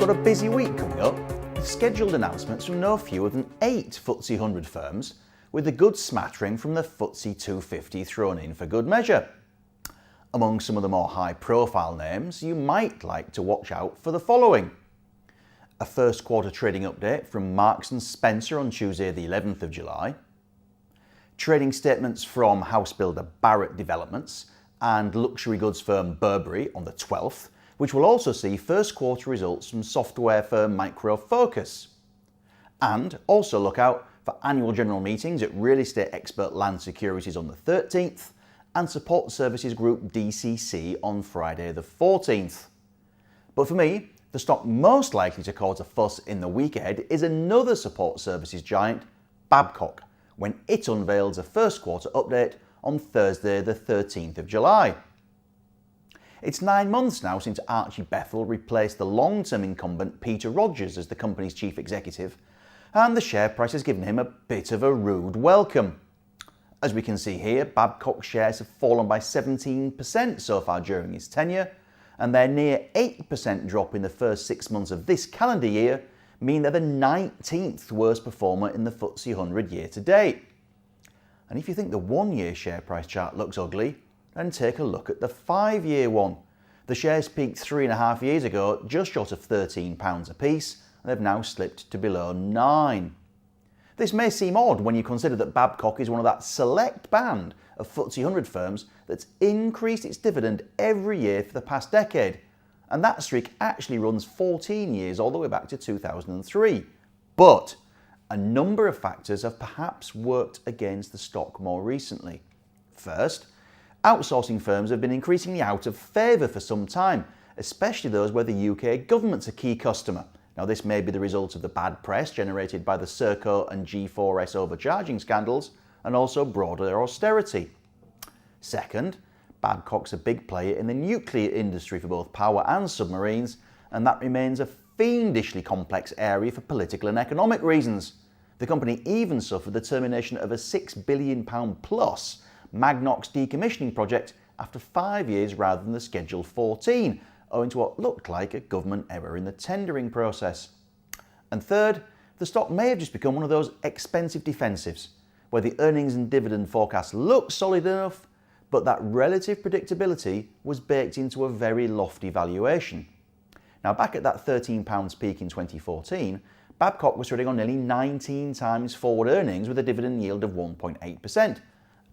got a busy week coming up with scheduled announcements from no fewer than 8 FTSE 100 firms, with a good smattering from the FTSE 250 thrown in for good measure. Among some of the more high-profile names, you might like to watch out for the following. A first quarter trading update from Marks & Spencer on Tuesday the 11th of July. Trading statements from house builder Barratt Developments and luxury goods firm Burberry on the 12th, which will also see first quarter results from software firm Micro Focus. And also look out for annual general meetings at real estate expert Land Securities on the 13th and support services group DCC on Friday the 14th. But for me, the stock most likely to cause a fuss in the week ahead is another support services giant, Babcock, when it unveils a first quarter update on Thursday the 13th of July. It's 9 months now since Archie Bethell replaced the long-term incumbent Peter Rogers as the company's chief executive, and the share price has given him a bit of a rude welcome. As we can see here, Babcock shares have fallen by 17% so far during his tenure, and their near 8% drop in the first 6 months of this calendar year mean they're the 19th worst performer in the FTSE 100 year to date. And if you think the 1 year share price chart looks ugly, then take a look at the 5 year one. The shares peaked 3.5 years ago just short of £13 a piece, and they've now slipped to below £9. This may seem odd when you consider that Babcock is one of that select band of FTSE 100 firms that's increased its dividend every year for the past decade, and that streak actually runs 14 years all the way back to 2003. But a number of factors have perhaps worked against the stock more recently. First, outsourcing firms have been increasingly out of favour for some time, especially those where the UK government's a key customer. Now, this may be the result of the bad press generated by the Serco and G4S overcharging scandals, and also broader austerity. Second, Babcock's a big player in the nuclear industry for both power and submarines, and that remains a fiendishly complex area for political and economic reasons. The company even suffered the termination of a £6 billion plus Magnox decommissioning project after 5 years rather than the scheduled 14, owing to what looked like a government error in the tendering process. And third, the stock may have just become one of those expensive defensives, where the earnings and dividend forecasts look solid enough, but that relative predictability was baked into a very lofty valuation. Now, back at that £13 peak in 2014, Babcock was trading on nearly 19 times forward earnings with a dividend yield of 1.8%.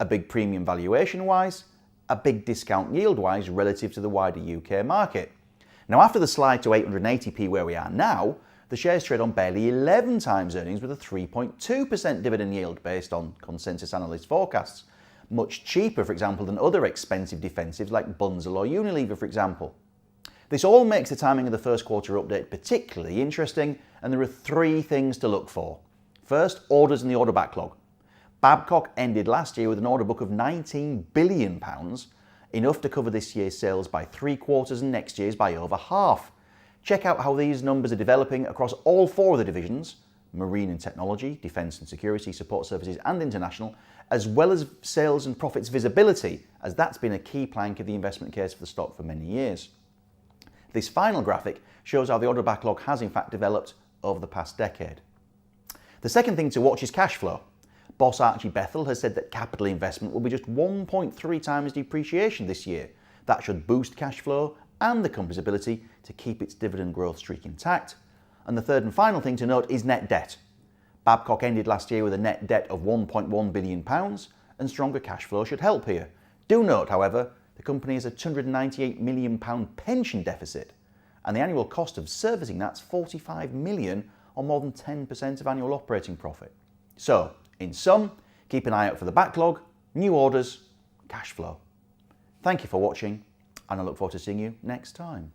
A big premium valuation-wise, a big discount yield-wise relative to the wider UK market. Now, after the slide to 880p where we are now, the shares trade on barely 11 times earnings with a 3.2% dividend yield based on consensus analyst forecasts. Much cheaper, for example, than other expensive defensives like Bunzl or Unilever, for example. This all makes the timing of the first quarter update particularly interesting, and there are 3 things to look for. First, orders in the order backlog. Babcock ended last year with an order book of £19 billion, enough to cover this year's sales by 3 quarters and next year's by over half. Check out how these numbers are developing across all 4 of the divisions: Marine and Technology, Defence and Security, Support Services and International, as well as sales and profits visibility, as that's been a key plank of the investment case for the stock for many years. This final graphic shows how the order backlog has in fact developed over the past decade. The second thing to watch is cash flow. Boss Archie Bethell has said that capital investment will be just 1.3 times depreciation this year. That should boost cash flow and the company's ability to keep its dividend growth streak intact. And the third and final thing to note is net debt. Babcock ended last year with a net debt of £1.1 billion, and stronger cash flow should help here. Do note, however, the company has a £298 million pension deficit, and the annual cost of servicing that's £45 million, or more than 10% of annual operating profit. So, in sum, keep an eye out for the backlog, new orders, cash flow. Thank you for watching, and I look forward to seeing you next time.